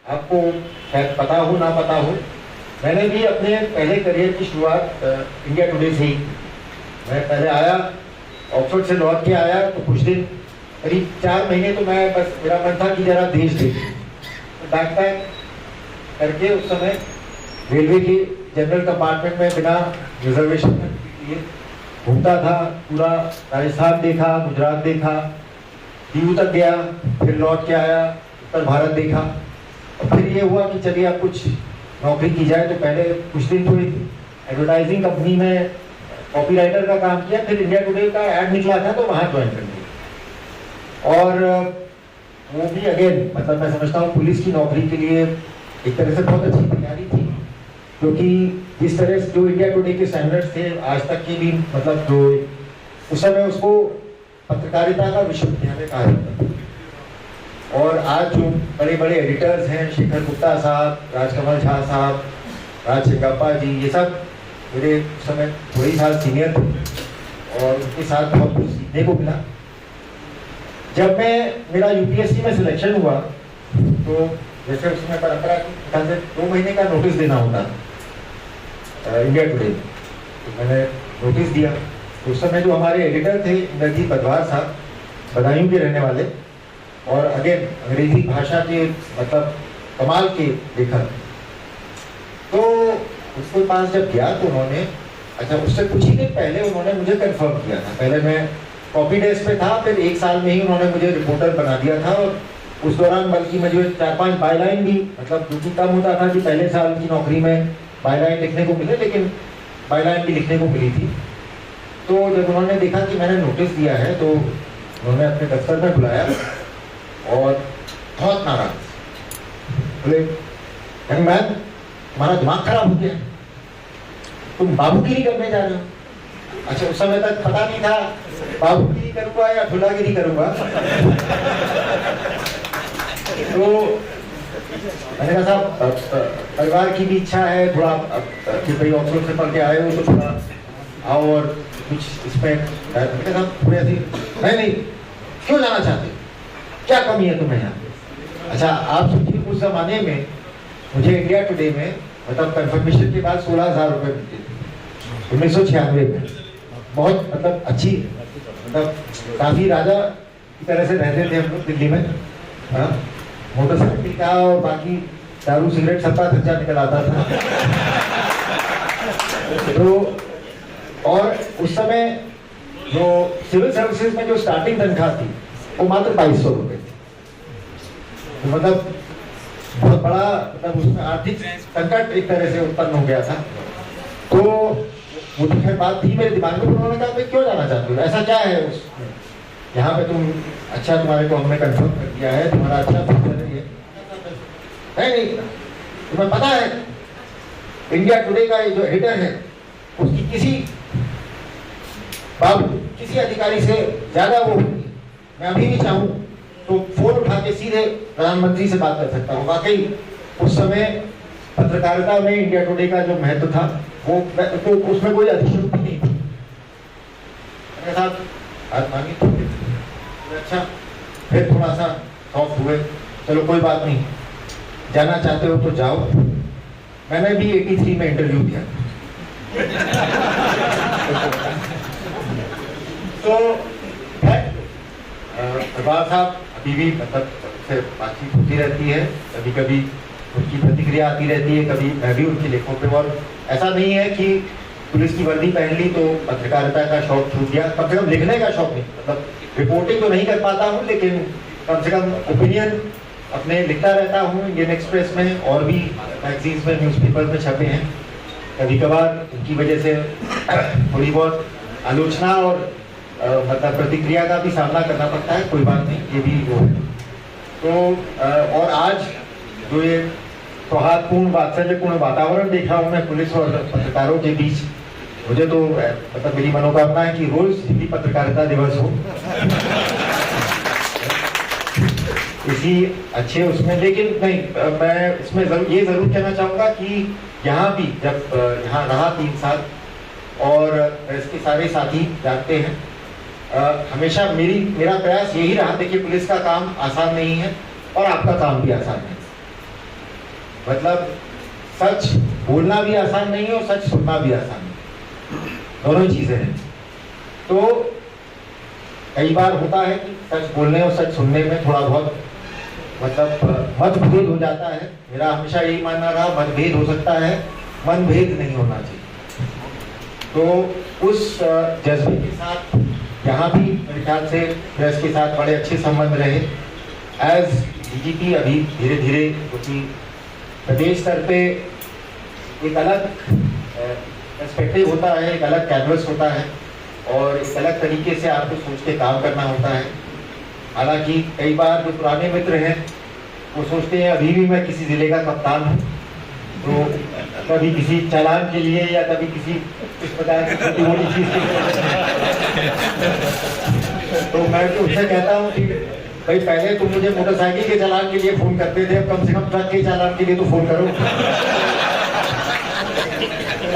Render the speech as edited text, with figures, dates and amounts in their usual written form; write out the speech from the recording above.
आपको शायद पता हो ना पता हो, मैंने भी अपने पहले करियर की शुरुआत इंडिया टुडे से ही की। मैं पहले आया, ऑक्सफोर्ड से लौट के आया तो कुछ दिन, करीब 4 महीने तो मैं बस, मेरा मन था कि जरा देश देखूं। तो बैकपैक करके उस समय रेलवे के जनरल कंपार्टमेंट में बिना रिजर्वेशन के घूमता था। पूरा राजस्थान देखा, गुजरात देखा, दीव तक गया, फिर लौट के आया, उत्तर भारत देखा। और फिर ये हुआ कि चलिए अब कुछ नौकरी की जाए। तो पहले कुछ दिन तो एक एडवर्टाइजिंग कंपनी में कॉपीराइटर का काम किया, फिर इंडिया टुडे का ऐड निकला था तो वहाँ ज्वाइन कर लिया। और वो भी अगेन मतलब मैं समझता हूँ पुलिस की नौकरी के लिए एक तरह से बहुत अच्छी तैयारी थी, क्योंकि जिस तरह से जो इंडिया टुडे के स्टैंडर्ड्स थे आज तक के भी, मतलब जो उस समय उसको पत्रकारिता का विश्वविद्यालय कहा जाता था। और आज जो बड़े बड़े एडिटर्स हैं, शेखर गुप्ता साहब, राजकमल झा साहब, राज सिंगप्पा जी, ये सब मेरे उस समय थोड़े साल सीनियर थे और उनके साथ बहुत कुछ सीखने को मिला। जब मेरा यूपीएससी में सिलेक्शन हुआ तो जैसे उसमें परंपरा की 2 महीने का नोटिस देना होता इंडिया टुडे, तो मैंने नोटिस दिया। तो उस समय जो हमारे एडिटर थे इंद्रजीत बदवार साहब, बदायूं के रहने वाले, और अगेन अंग्रेजी भाषा के मतलब कमाल के लेखक, तो उसके पास जब गया तो उन्होंने, अच्छा उससे कुछ ही दिन पहले उन्होंने मुझे कंफर्म किया था। पहले मैं कॉपी डेस्क पे था, फिर 1 साल में ही उन्होंने मुझे रिपोर्टर बना दिया था। और उस दौरान बल्कि मुझे 4-5 बायलाइन भी, मतलब जो कि कम होता था कि पहले साल की नौकरी में बायलाइन लिखने को मिले, लेकिन बायलाइन भी लिखने को मिली थी। तो जब उन्होंने देखा कि मैंने नोटिस दिया है तो उन्होंने अपने दफ्तर में बुलाया और बहुत नाराज बोले, यंग मैन तुम्हारा दिमाग खराब हो गया, तुम बाबूगिरी करने जा रहे हो। अच्छा उस समय तक पता नहीं था बाबूगिरी करूंगा या ठुलागिरी करूंगा। तो मैंने कहा साहब परिवार की भी इच्छा है थोड़ा, कि भाई ऑक्सफोर्ड से पढ़ के आए हो तो थोड़ा आओ और कुछ इसमें थोड़ी ऐसी, नहीं क्यों जाना चाहते, क्या कमी है तुम्हें यहाँ। अच्छा आप सोचिए उस जमाने में मुझे इंडिया टुडे में मतलब कंफर्मेशन के बाद 16,000 रुपये मिलते थे 1996 में। बहुत मतलब अच्छी, मतलब काफी राजा की तरह से रहते थे हम लोग दिल्ली में। मोटरसाइकिल का और बाकी दारू सिगरेट सबका खर्चा निकल आता था। तो और उस समय जो सिविल सर्विसेज में जो स्टार्टिंग तनख्वाह थी वो मात्र 2200 रुपये थी। तो मतलब बहुत बड़ा, मतलब उसमें आर्थिक संकट एक तरह से उत्पन्न हो गया था। तो वो तो खैर बात थी मेरे दिमाग में। उन्होंने कहा भाई क्यों जाना चाहते हो, ऐसा क्या है उसमें, यहाँ पे तुम अच्छा, तुम्हारे को हमने कंफर्म कर दिया है, तुम्हारा अच्छा फ्यूचर है। नहीं तुम्हें पता है इंडिया टुडे का जो एडिटर है उसकी किसी अधिकारी से ज्यादा वो होगी। मैं अभी भी चाहूँ तो फोन उठा के सीधे प्रधानमंत्री से बात कर सकता हूँ। वाकई उस समय पत्रकारिता में इंडिया टुडे का जो महत्व था वो तो उसमें कोई अधिशोक्ति नहीं थी। मेरे साथ बात मांगी तो अच्छा, फिर थोड़ा सा सॉफ्ट हुए, चलो कोई बात नहीं, जाना चाहते हो तो जाओ। मैंने भी 83 में इंटरव्यू दिया। तो अखबार साहब अभी भी मतलब से बातचीत होती रहती है, कभी कभी उनकी प्रतिक्रिया आती रहती है, कभी मैं भी उनके लेखों पे। और ऐसा नहीं है कि पुलिस की वर्दी पहन ली तो पत्रकारिता का शौक छूट गया, कम से कम लिखने का शौक नहीं। मतलब रिपोर्टिंग तो नहीं कर पाता हूँ, लेकिन कम से कम ओपिनियन अपने लिखता रहता हूँ। इंडियन एक्सप्रेस में और भी मैगजीन्स में, न्यूज़पेपर में छपे हैं। कभी कभार उनकी वजह से थोड़ी बहुत आलोचना और मतलब प्रतिक्रिया का भी सामना करना पड़ता है, कोई बात नहीं, ये भी वो है। तो और आज जो ये सौहार्दपूर्ण वात्सल्यपूर्ण वातावरण देख रहा हूँ मैं पुलिस और पत्रकारों के बीच, मुझे तो मतलब मेरी मनोकामना है कि रोज हिंदी पत्रकारिता दिवस हो इसी अच्छे उसमें। लेकिन नहीं, मैं इसमें ये जरूर कहना चाहूँगा कि यहाँ भी जब यहाँ रहा 3 साल और इसके सारे साथी जानते हैं, हमेशा मेरा प्रयास यही रहा। देखिए पुलिस का काम आसान नहीं है और आपका काम भी आसान नहीं। मतलब सच बोलना भी आसान नहीं है और सच सुनना भी आसान नहीं, दोनों ही चीजें हैं। तो कई बार होता है कि सच बोलने और सच सुनने में थोड़ा बहुत मतलब मतभेद हो जाता है। मेरा हमेशा यही मानना रहा, मतभेद हो सकता है, मनभेद नहीं होना चाहिए। तो उस जज्बे के साथ यहाँ भी मेरे ख्याल से प्रेस के साथ बड़े अच्छे संबंध रहे। एज डीजीपी अभी धीरे धीरे, क्योंकि प्रदेश स्तर पे एक अलग पर्सपेक्टिव होता है, एक अलग कैनवस होता है और एक अलग तरीके से आपको सोच के काम करना होता है। हालांकि कई बार जो पुराने मित्र हैं वो सोचते हैं अभी भी मैं किसी जिले का कप्तान हूँ, तो कभी किसी चालान के लिए या कभी किसी इस प्रकार की छोटी मोटी चीज के लिए तो मैं तो उससे कहता हूँ कि भाई पहले तुम मुझे मोटरसाइकिल के चालान के लिए फोन करते थे, अब कम से कम ट्रक के चालान के लिए तो फोन करो।